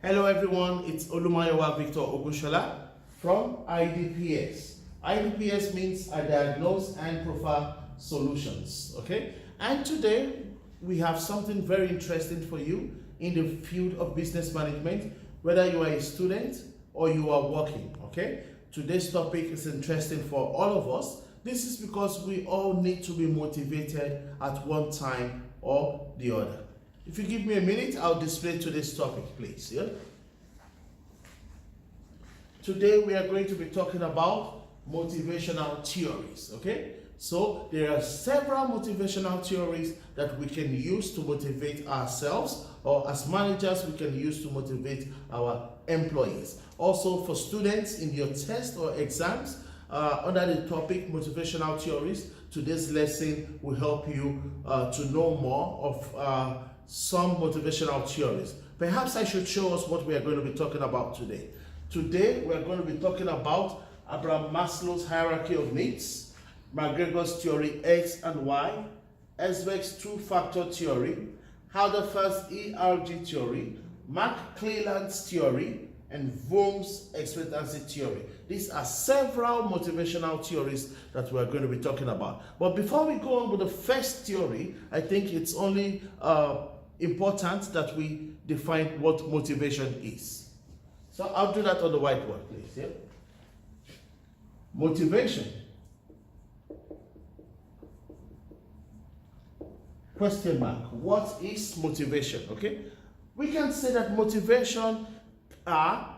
Hello everyone, it's Olumayowa Victor Ogushola from iDPS. iDPS means I diagnose and proffer solutions, okay? And today we have something very interesting for you in the field of business management, whether you are a student or you are working, okay? Today's topic is interesting for all of us. This is because we all need to be motivated at one time or the other. If you give me a minute, I'll display today's topic, please. Yeah? Today we are going to be talking about motivational theories, okay? So there are several motivational theories that we can use to motivate ourselves, or as managers we can use to motivate our employees. Also for students in your test or exams, under the topic motivational theories, today's lesson will help you to know more of some motivational theories. Perhaps I should show us what we are going to be talking about today. Today we are going to be talking about Abraham Maslow's Hierarchy of Needs, McGregor's theory X and Y, Esbeck's two-factor theory, Haldorf's ERG theory, Mark Cleland's theory, and Vohm's expectancy theory. These are several motivational theories that we are going to be talking about. But before we go on with the first theory, I think it's only important that we define what motivation is. So I'll do that on the whiteboard, please. Yeah? Motivation. Question mark. What is motivation? Okay? We can say that motivation are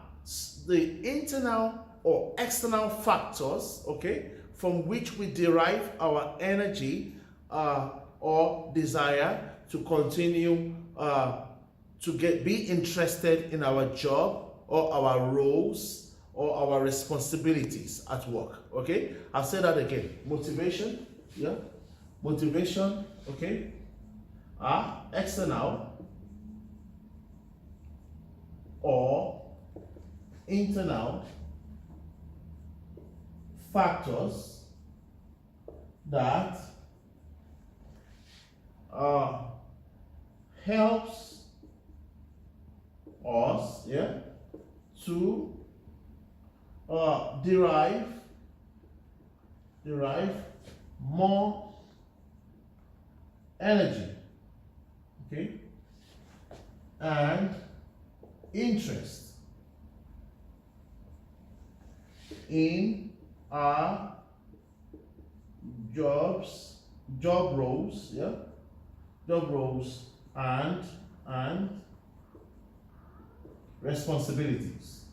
the internal or external factors, okay, from which we derive our energy or desire to continue to be interested in our job or our roles or our responsibilities at work. Okay, I'll say that again. Motivation, yeah, motivation, okay, are external or internal factors that helps us, yeah, to derive more energy, okay, and interest in our job roles, yeah, job roles and responsibilities.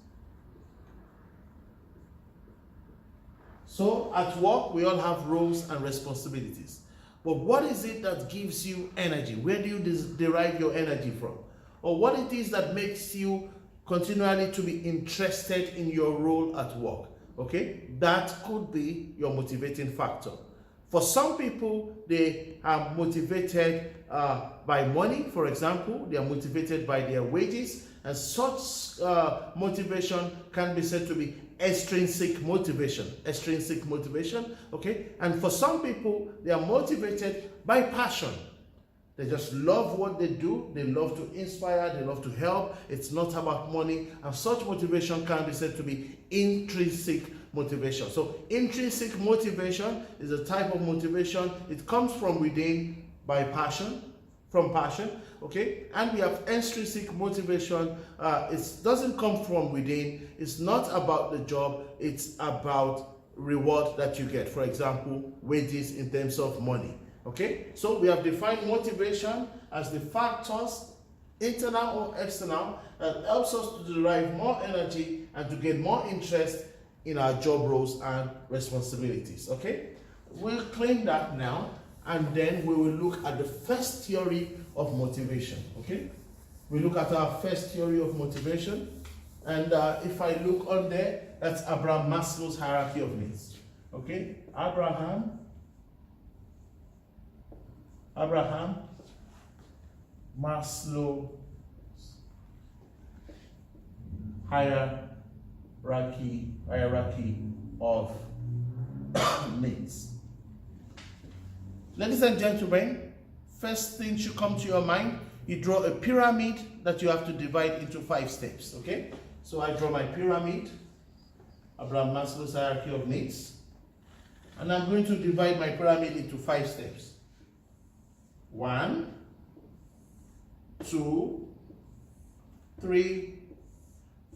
So at work we all have roles and responsibilities. But what is it that gives you energy? Where do you derive your energy from? Or what it is that makes you continually to be interested in your role at work? Okay, that could be your motivating factor. For some people, they are motivated by money, for example. They are motivated by their wages, and such motivation can be said to be extrinsic motivation. Extrinsic motivation, okay? And for some people, they are motivated by passion. They just love what they do. They love to inspire. They love to help. It's not about money. And such motivation can be said to be intrinsic motivation. So intrinsic motivation is a type of motivation. It comes from within by passion, from passion, okay? And we have extrinsic motivation. It doesn't come from within. It's not about the job. It's about reward that you get. For example, wages in terms of money. Okay, so we have defined motivation as the factors, internal or external, that helps us to derive more energy and to get more interest in our job roles and responsibilities. Okay, we'll claim that now, and then we will look at the first theory of motivation. Okay, we look at our first theory of motivation, and if I look on there, that's Abraham Maslow's Hierarchy of Needs. Okay, Abraham Maslow hierarchy of needs. Ladies and gentlemen, first thing should come to your mind you draw a pyramid that you have to divide into 5 steps, okay? So I draw my pyramid, Abraham Maslow's hierarchy of needs, and I'm going to divide my pyramid into 5 steps. 1, 2, 3,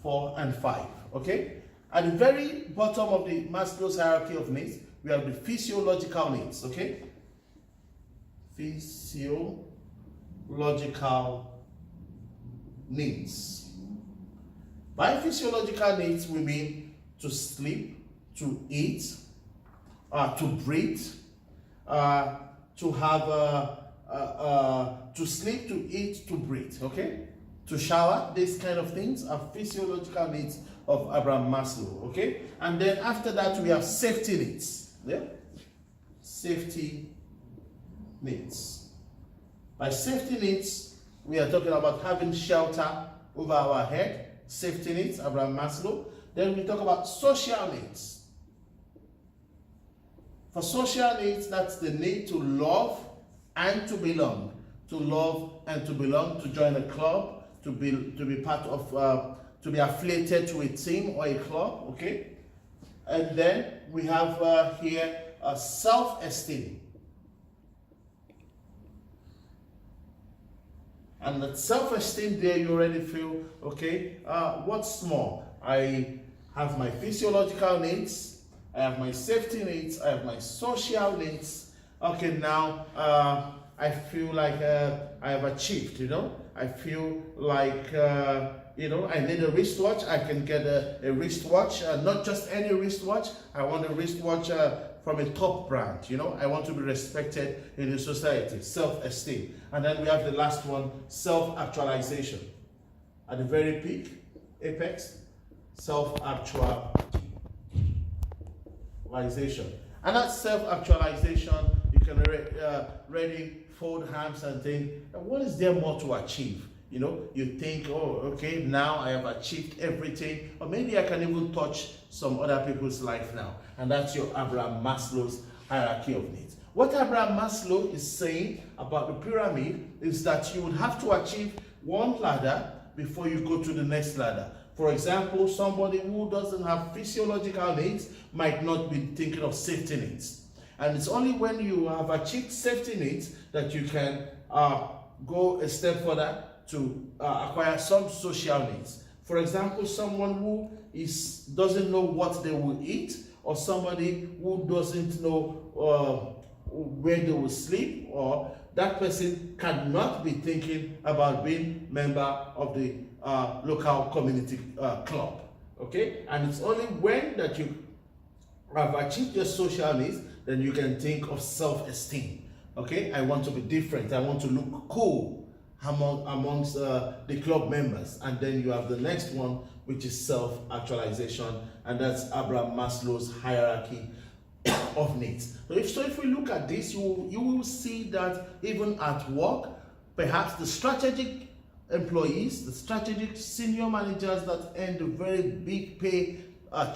4, and 5, okay? At the very bottom of the Maslow's hierarchy of needs, we have the physiological needs, okay? Physiological needs. By physiological needs, we mean to sleep, to eat, to breathe, to have, to sleep, to eat, to breathe, okay? To shower, these kind of things are physiological needs of Abraham Maslow, okay? And then after that, we have safety needs, yeah? Safety needs. By safety needs, we are talking about having shelter over our head, safety needs, Abraham Maslow. Then we talk about social needs. For social needs, that's the need to love and to belong. To love and to belong, to join a club, to be part of, to be affiliated to a team or a club, okay? And then we have here self-esteem. And that self-esteem there, you already feel, okay, what's more? I have my physiological needs, I have my safety needs, I have my social needs. Okay, now I feel like I have achieved, you know? I feel like, you know, I need a wristwatch. I can get a wristwatch, not just any wristwatch. I want a wristwatch from a top brand, you know. I want to be respected in the society, self-esteem. And then we have the last one, self-actualization. At the very peak, apex, self-actualization. And that self-actualization, you can really fold hands and think, what is there more to achieve? You know, you think, oh, okay, now I have achieved everything, or maybe I can even touch some other people's life now. And that's your Abraham Maslow's hierarchy of needs. What Abraham Maslow is saying about the pyramid is that you would have to achieve one ladder before you go to the next ladder. For example, somebody who doesn't have physiological needs might not be thinking of safety needs. And it's only when you have achieved safety needs that you can go a step further to acquire some social needs. For example, someone who doesn't know what they will eat, or somebody who doesn't know where they will sleep, or that person cannot be thinking about being member of the local community club. Okay, and it's only when that you have achieved your social needs then you can think of self-esteem. Okay, I want to be different. I want to look cool amongst the club members. And then you have the next one, which is self-actualization, and that's Abraham Maslow's hierarchy of needs. So if we look at this, you will see that even at work, perhaps the strategic employees, the strategic senior managers that earn the very big pay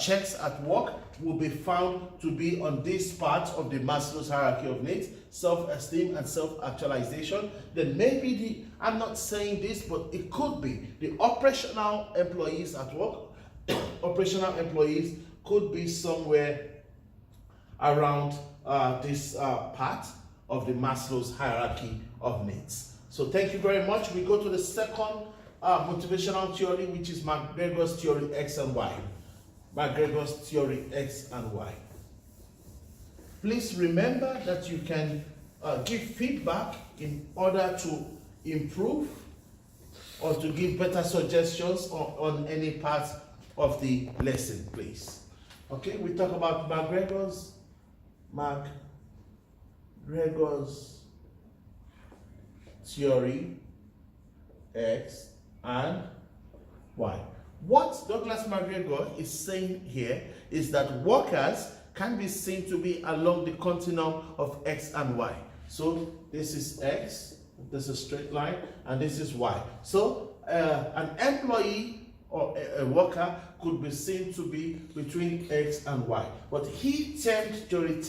checks at work will be found to be on this part of the Maslow's hierarchy of needs, self-esteem and self-actualization. Then maybe I'm not saying this, but it could be the operational employees at work. Operational employees could be somewhere around this part of the Maslow's hierarchy of needs. So thank you very much. We go to the second motivational theory, which is McGregor's theory X and Y. McGregor's theory X and Y. Please remember that you can give feedback in order to improve or to give better suggestions on any part of the lesson, please. Okay, we talk about McGregor's theory X and Y. What Douglas McGregor is saying here is that workers can be seen to be along the continuum of X and Y. So this is X, this is a straight line, and this is Y. So an employee or a worker could be seen to be between X and Y. But he termed during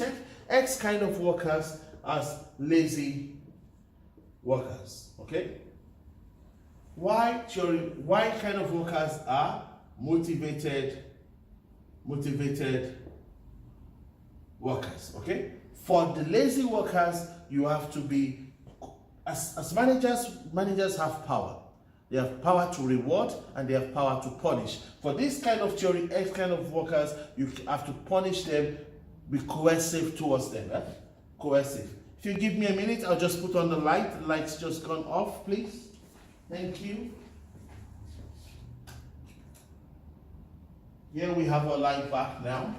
X kind of workers as lazy workers. Okay? why kind of workers are motivated workers. Okay, for the lazy workers, you have to be, as managers have power. They have power to reward and they have power to punish. For this kind of theory, X kind of workers, you have to punish them, be coercive towards them. Eh? Coercive. If you give me a minute, I'll just put on the light. The light's just gone off, please. Thank you. Here we have our light back now.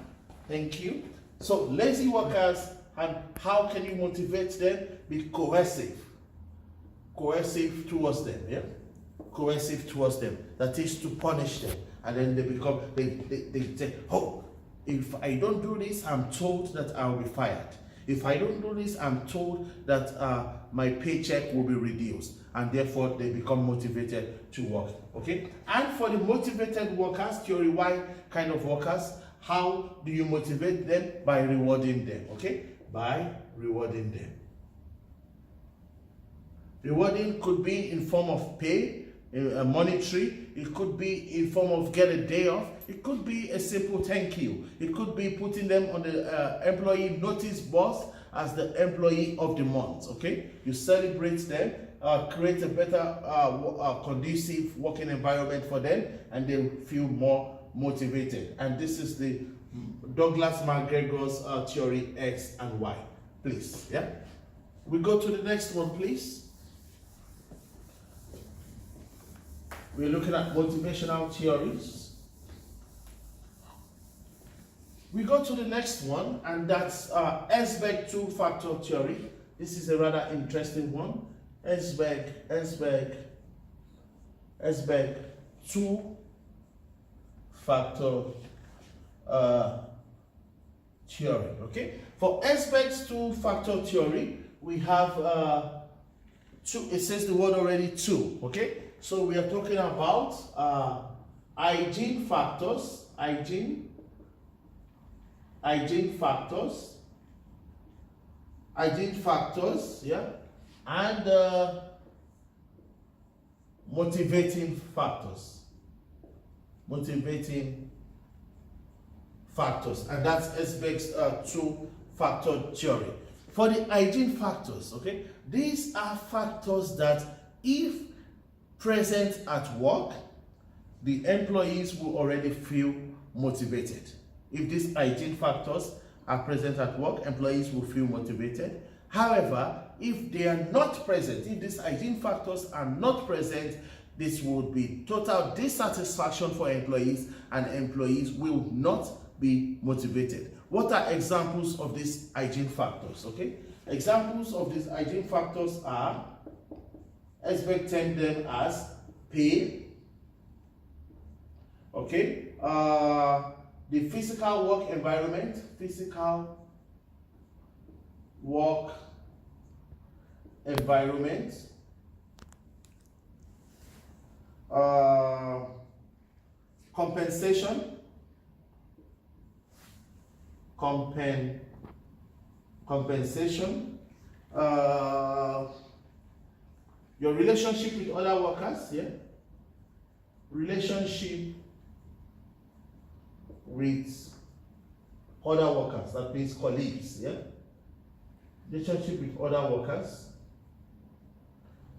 Thank you. So lazy workers, and how can you motivate them? Be coercive. Coercive towards them, yeah? Coercive towards them. That is to punish them. And then they say, oh, if I don't do this, I'm told that I'll be fired. If I don't do this, I'm told that my paycheck will be reduced. And therefore, they become motivated to work. Okay? And for the motivated workers, theory Y kind of workers, how do you motivate them? By rewarding them. Okay? By rewarding them. Rewarding could be in form of pay, monetary. It could be in form of get a day off. It could be a simple thank you. It could be putting them on the employee notice board as the employee of the month. Okay, you celebrate them, create a better conducive working environment for them, and they feel more motivated. And this is the Douglas McGregor's theory X and Y. Please, yeah. We go to the next one, please. We're looking at motivational theories. We go to the next one, and that's Esberg two-factor theory. This is a rather interesting one. Esberg two-factor theory. Okay. For Esberg's two-factor theory, we have two. It says the word already two. Okay. So we are talking about hygiene factors, yeah, and motivating factors, and that's Esberg's two-factor theory. For the hygiene factors, okay, these are factors that, if present at work, the employees will already feel motivated. If these hygiene factors are present at work, employees will feel motivated. However, if they are not present, if these hygiene factors are not present, this would be total dissatisfaction for employees, and employees will not be motivated. What are examples of these hygiene factors? Okay, examples of these hygiene factors are, Esberg termed them as pay, okay, the physical work environment, compensation, your relationship with other workers, yeah? Relationship with other workers, that means colleagues, yeah? Relationship with other workers.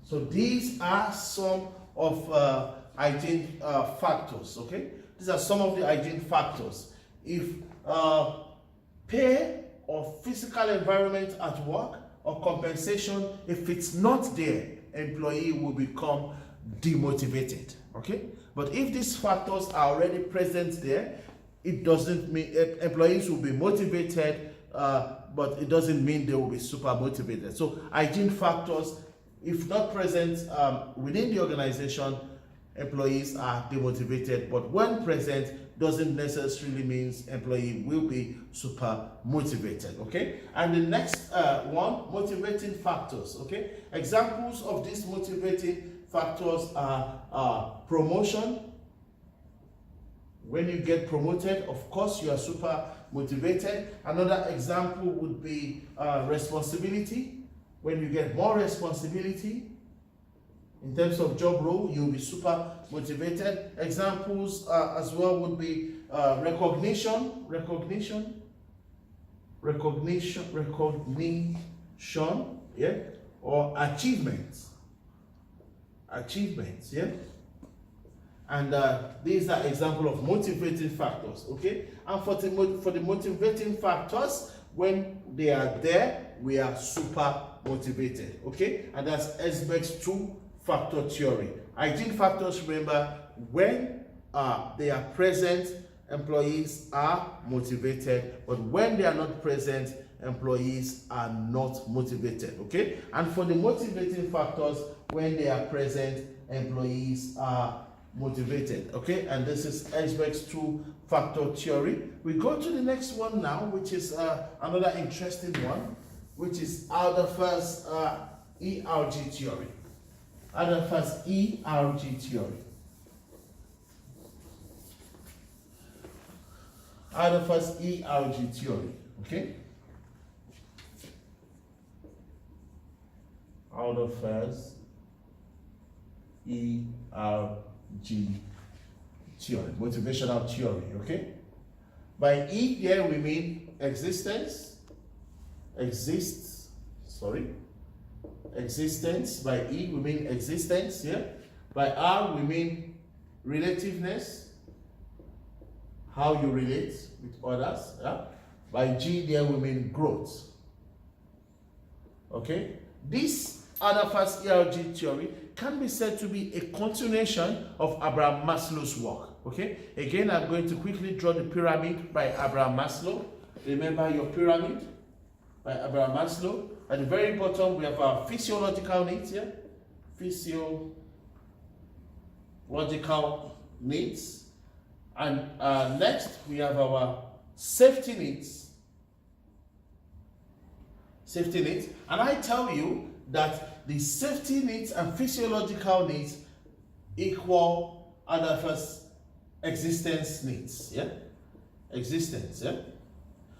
So these are some of hygiene factors, okay? These are some of the hygiene factors. If pay or physical environment at work or compensation, if it's not there, employee will become demotivated. Okay, but if these factors are already present there, it doesn't mean employees will be motivated, but it doesn't mean they will be super motivated. So hygiene factors, if not present within the organization, employees are demotivated, but when present, doesn't necessarily means employee will be super motivated. Okay, and the next one, motivating factors. Okay, examples of these motivating factors are promotion. When you get promoted, of course you are super motivated. Another example would be responsibility. When you get more responsibility, In terms of job role, you'll be super motivated. Examples as well would be recognition, yeah, or achievements, yeah. And these are examples of motivating factors, okay? And for the motivating factors, when they are there, we are super motivated, okay? And that's Esberg's two-factor theory. Hygiene factors, remember, when they are present, employees are motivated, but when they are not present, employees are not motivated, okay? And for the motivating factors, when they are present, employees are motivated, okay? And this is Esberg's two-factor theory. We go to the next one now, which is another interesting one, which is Adolphus ERG theory. Adolphus ERG theory. Adolphus ERG theory, okay? Adolphus ERG theory, motivational theory, okay? By E here we mean existence, existence. By E we mean existence, yeah? By R we mean relativeness, how you relate with others, yeah? By G there we mean growth, okay? This Adolphus ERG theory can be said to be a continuation of Abraham Maslow's work, okay? Again, I'm going to quickly draw the pyramid by Abraham Maslow. Remember your pyramid by Abraham Maslow. At the very bottom, we have our physiological needs, yeah? Physiological needs. And next, we have our safety needs. Safety needs. And I tell you that the safety needs and physiological needs equal Adolphus existence needs, yeah? Existence, yeah?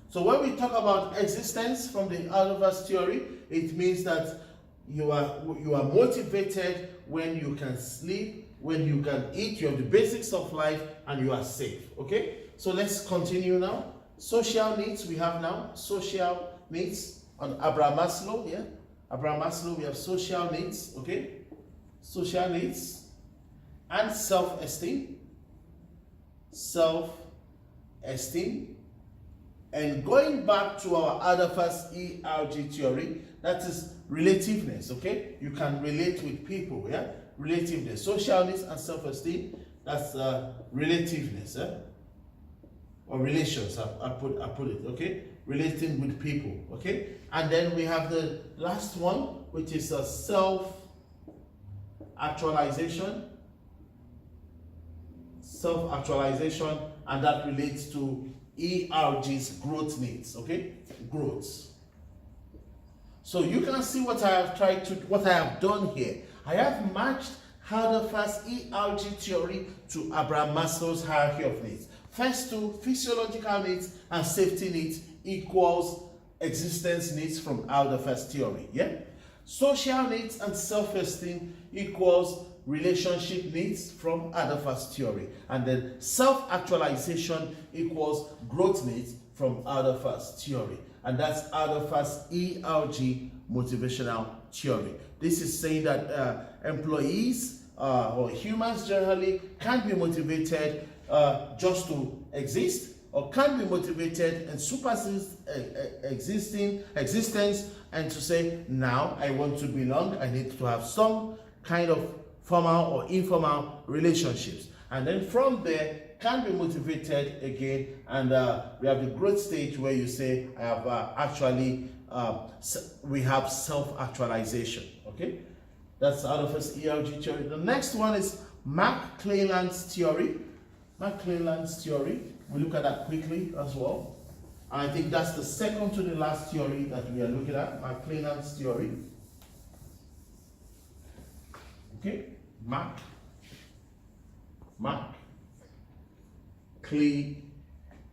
So when we talk about existence from the Adolphus theory, it means that you are motivated when you can sleep, when you can eat, you have the basics of life, and you are safe, okay? So let's continue now. Social needs, we have now social needs on Abraham Maslow, yeah? Abraham Maslow, we have social needs, okay? Social needs and self-esteem. Self-esteem. And going back to our Adolphus ERG theory, that is relativeness, okay? You can relate with people, yeah? Relativeness. Social needs and self-esteem, that's relativeness, yeah? Or relations, I put it, okay? Relating with people, okay? And then we have the last one, which is a self-actualization. Self-actualization, and that relates to ERG's growth needs, okay? Growth. So you can see what I have done here. I have matched Adolphus ERG theory to Abraham Maslow's hierarchy of needs. First two, physiological needs and safety needs equals existence needs from Adolphus theory, yeah? Social needs and self-esteem equals relationship needs from Adolphus theory. And then self-actualization equals growth needs from Adolphus theory. And that's Adolphus ERG motivational theory. This is saying that employees or humans generally can be motivated just to exist, or can be motivated and supersede existence and to say, now I want to belong, I need to have some kind of formal or informal relationships. And then from there, can be motivated again, and we have the growth stage where you say, I have we have self-actualization, okay? That's Adolphus ERG theory. The next one is McClelland's theory. McClelland's theory. We'll look at that quickly as well. I think that's the second to the last theory that we are looking at, McClelland's theory. Okay,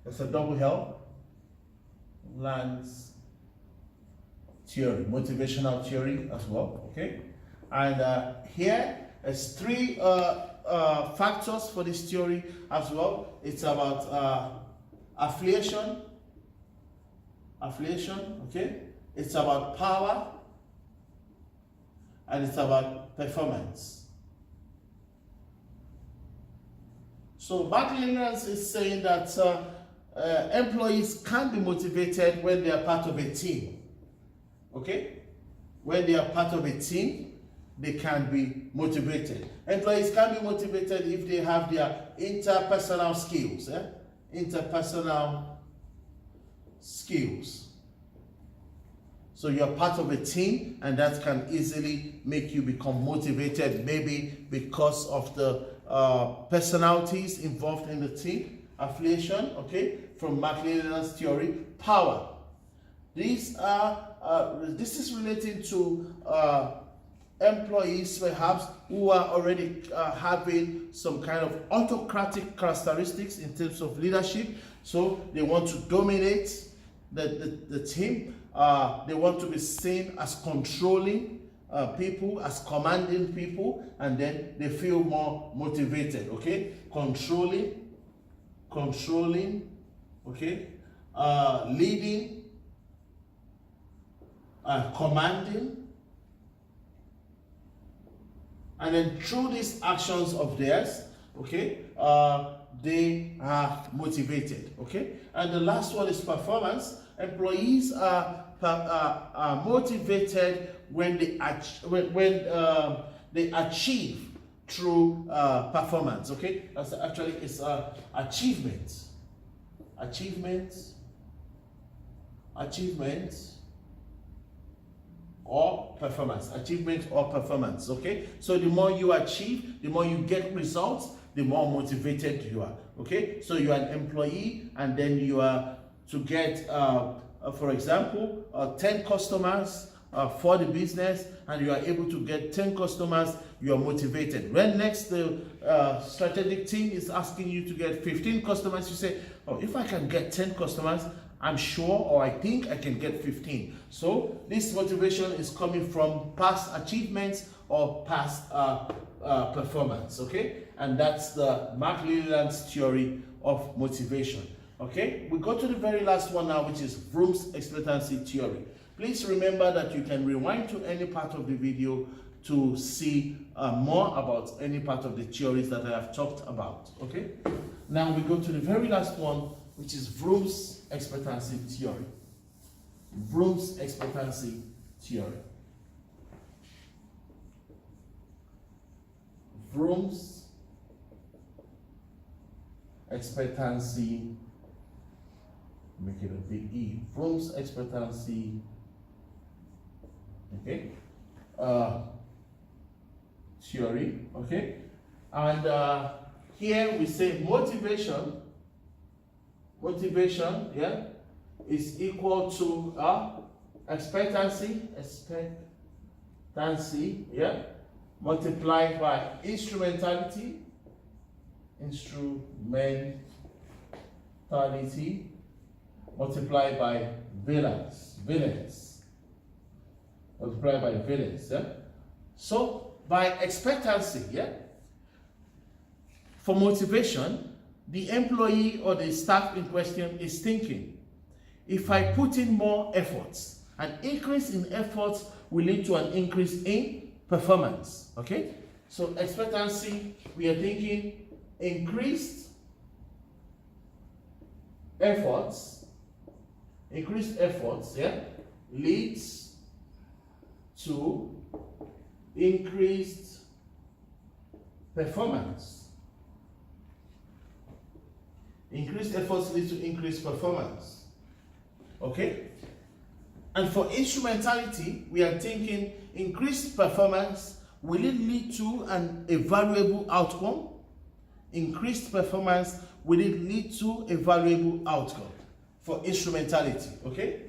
that's a double L, Land's theory, motivational theory as well, okay? And here is three factors for this theory as well. It's about affiliation, okay? It's about power, and it's about performance. So Barthelinians is saying that employees can be motivated when they are part of a team. Okay? When they are part of a team, they can be motivated. Employees can be motivated if they have their interpersonal skills. Interpersonal skills. So you're part of a team, and that can easily make you become motivated, maybe because of the personalities involved in the team. Affiliation, okay, from Barthelinians theory. Power. This is relating to employees perhaps who are already having some kind of autocratic characteristics in terms of leadership. So they want to dominate the team. They want to be seen as controlling people, as commanding people, and then they feel more motivated. Okay, controlling, okay, leading, commanding, and then through these actions of theirs, okay, they are motivated. Okay, and the last one is performance. Employees are motivated when they achieve through performance. Okay, that's actually it's achievement, or performance. Achievement or performance. Okay, so the more you achieve, the more you get results, the more motivated you are. Okay, so you are an employee, and then you are to get for example 10 customers for the business, and you are able to get 10 customers, you are motivated. When next the strategic team is asking you to get 15 customers, you say, oh, if I can get 10 customers, I'm sure, or I think I can get 15. So this motivation is coming from past achievements or past performance. Okay, and that's the Barthelinians theory of motivation. Okay, we go to the very last one now, which is Vroom's expectancy theory. Please remember that you can rewind to any part of the video to see more about any part of the theories that I have talked about. Okay, now we go to the very last one, which is Vroom's expectancy theory. Vroom's expectancy theory. Vroom's expectancy, make it a big E. Vroom's expectancy, okay, theory, okay, and here we say motivation, yeah, is equal to expectancy, yeah, multiplied by instrumentality, multiplied by valence, multiplied by valence, yeah. So by expectancy, yeah, for motivation, the employee or the staff in question is thinking, if I put in more efforts, an increase in efforts will lead to an increase in performance. Okay, so expectancy, we are thinking increased efforts, yeah, leads to increased performance. Increased efforts lead to increased performance. Okay? And for instrumentality, we are thinking increased performance, will it lead to a valuable outcome? Increased performance, will it lead to a valuable outcome for instrumentality? Okay?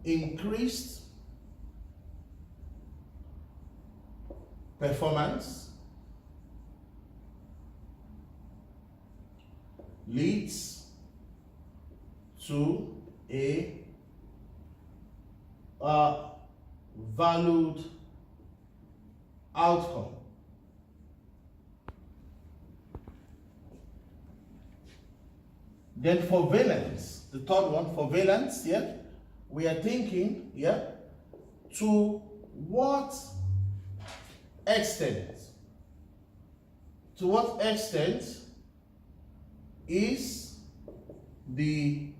Increased performance leads to a valued outcome. Then for valence, the third one, for valence, yeah, we are thinking, yeah, to what extent is the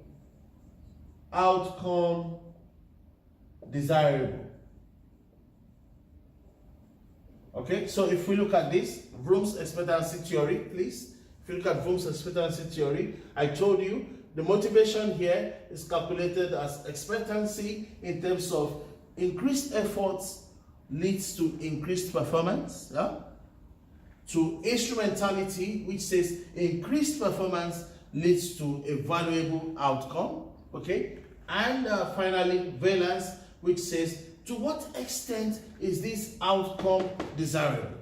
outcome desirable? Okay, so if we look at this, Vroom's expectancy theory, please. If you look at Vroom's expectancy theory, I told you the motivation here is calculated as expectancy in terms of increased efforts leads to increased performance, yeah? To instrumentality, which says increased performance leads to a valuable outcome, okay? And finally, valence, which says to what extent is this outcome desirable,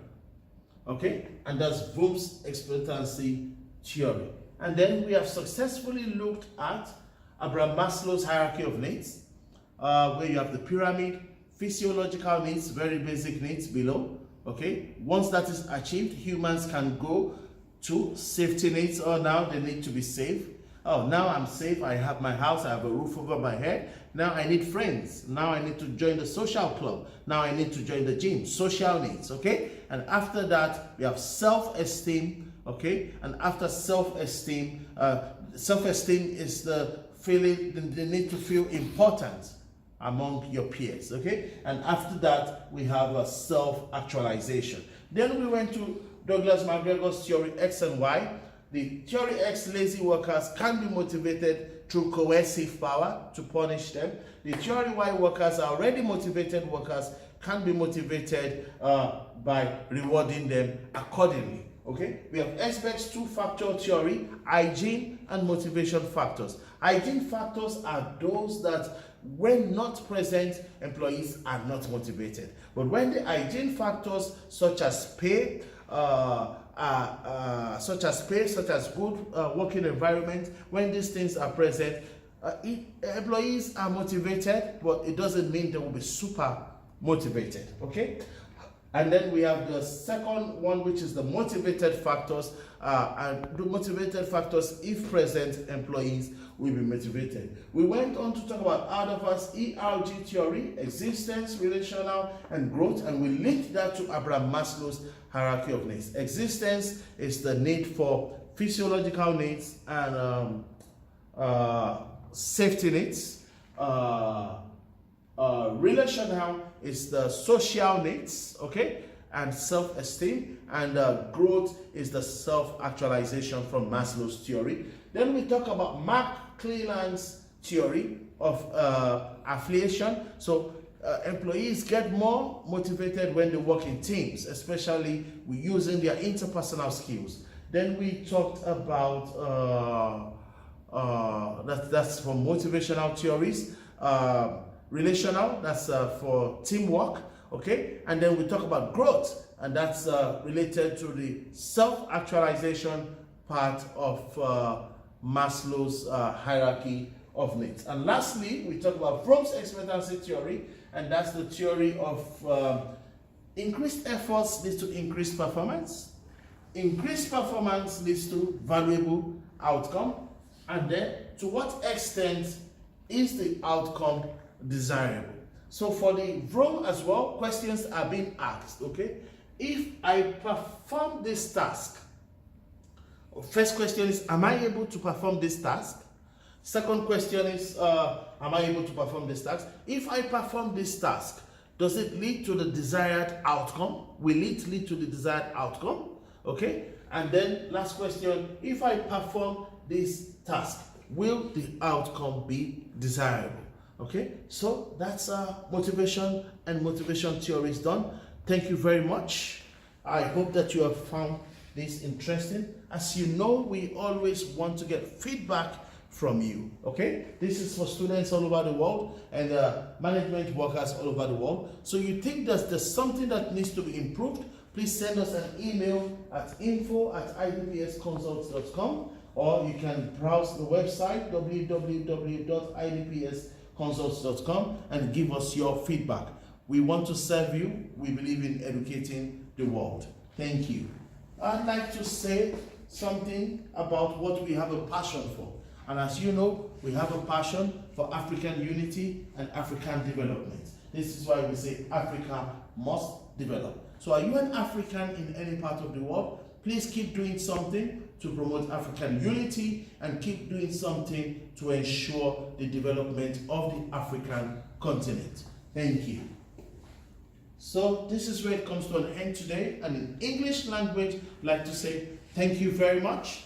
okay? And that's Vroom's expectancy theory. And then we have successfully looked at Abraham Maslow's hierarchy of needs, where you have the pyramid, physiological needs, very basic needs below. Okay, once that is achieved, humans can go to safety needs. Oh, now they need to be safe. Oh, now I'm safe. I have my house. I have a roof over my head. Now I need friends. Now I need to join the social club. Now I need to join the gym. Social needs. Okay, and after that we have self-esteem. Okay, and after self-esteem, self-esteem is the feeling, the need to feel important among your peers, okay? And after that, we have a self-actualization. Then we went to Douglas McGregor's theory X and Y. The theory X, lazy workers can be motivated through coercive power to punish them. The theory Y, workers are already motivated workers, can be motivated by rewarding them accordingly, okay? We have Esbeck's two-factor theory, hygiene and motivation factors. Hygiene factors are those that when not present, employees are not motivated. But when the hygiene factors such as pay, such as good working environment, when these things are present, employees are motivated, but it doesn't mean they will be super motivated, okay? And then we have the second one, which is the motivated factors. And the motivated factors, if present, employees will be motivated. We went on to talk about Adolphus ERG theory, existence, relational, and growth, and we linked that to Abraham Maslow's hierarchy of needs. Existence is the need for physiological needs and safety needs. Relational is the social needs, okay, and self-esteem, and growth is the self-actualization from Maslow's theory. Then we talk about Mark Cleland's theory of affiliation. So employees get more motivated when they work in teams, especially using their interpersonal skills. Then we talked about that's for motivational theories. Relational, that's for teamwork, okay? And then we talk about growth, and that's related to the self-actualization part of Maslow's hierarchy of needs. And lastly, we talk about Vroom's expectancy theory, and that's the theory of increased efforts leads to increased performance. Increased performance leads to valuable outcome. And then, to what extent is the outcome desirable? So for the Vroom as well, questions are being asked, okay? If I perform this task, first question is, am I able to perform this task? Second question is, am I able to perform this task? If I perform this task, does it lead to the desired outcome? Will it lead to the desired outcome? Okay? And then last question, if I perform this task, will the outcome be desirable? Okay, so that's motivation and motivation theories done. Thank you very much. I hope that you have found this interesting. As you know, we always want to get feedback from you. Okay, this is for students all over the world and management workers all over the world. So you think that there's something that needs to be improved, please send us an email at info@idpsconsults.com, or you can browse the website www.idpsconsults.com and give us your feedback. We want to serve you. We believe in educating the world. Thank you. I'd like to say something about what we have a passion for. And as you know, we have a passion for African unity and African development. This is why we say Africa must develop. So are you an African in any part of the world? Please keep doing something to promote African unity and keep doing something to ensure the development of the African continent. Thank you. So this is where it comes to an end today. And in English language, we'd like to say thank you very much.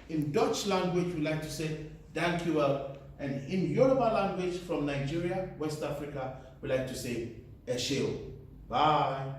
In Dutch language, we like to say thank you well. And in Yoruba language from Nigeria, West Africa, we like to say Esheo. Bye.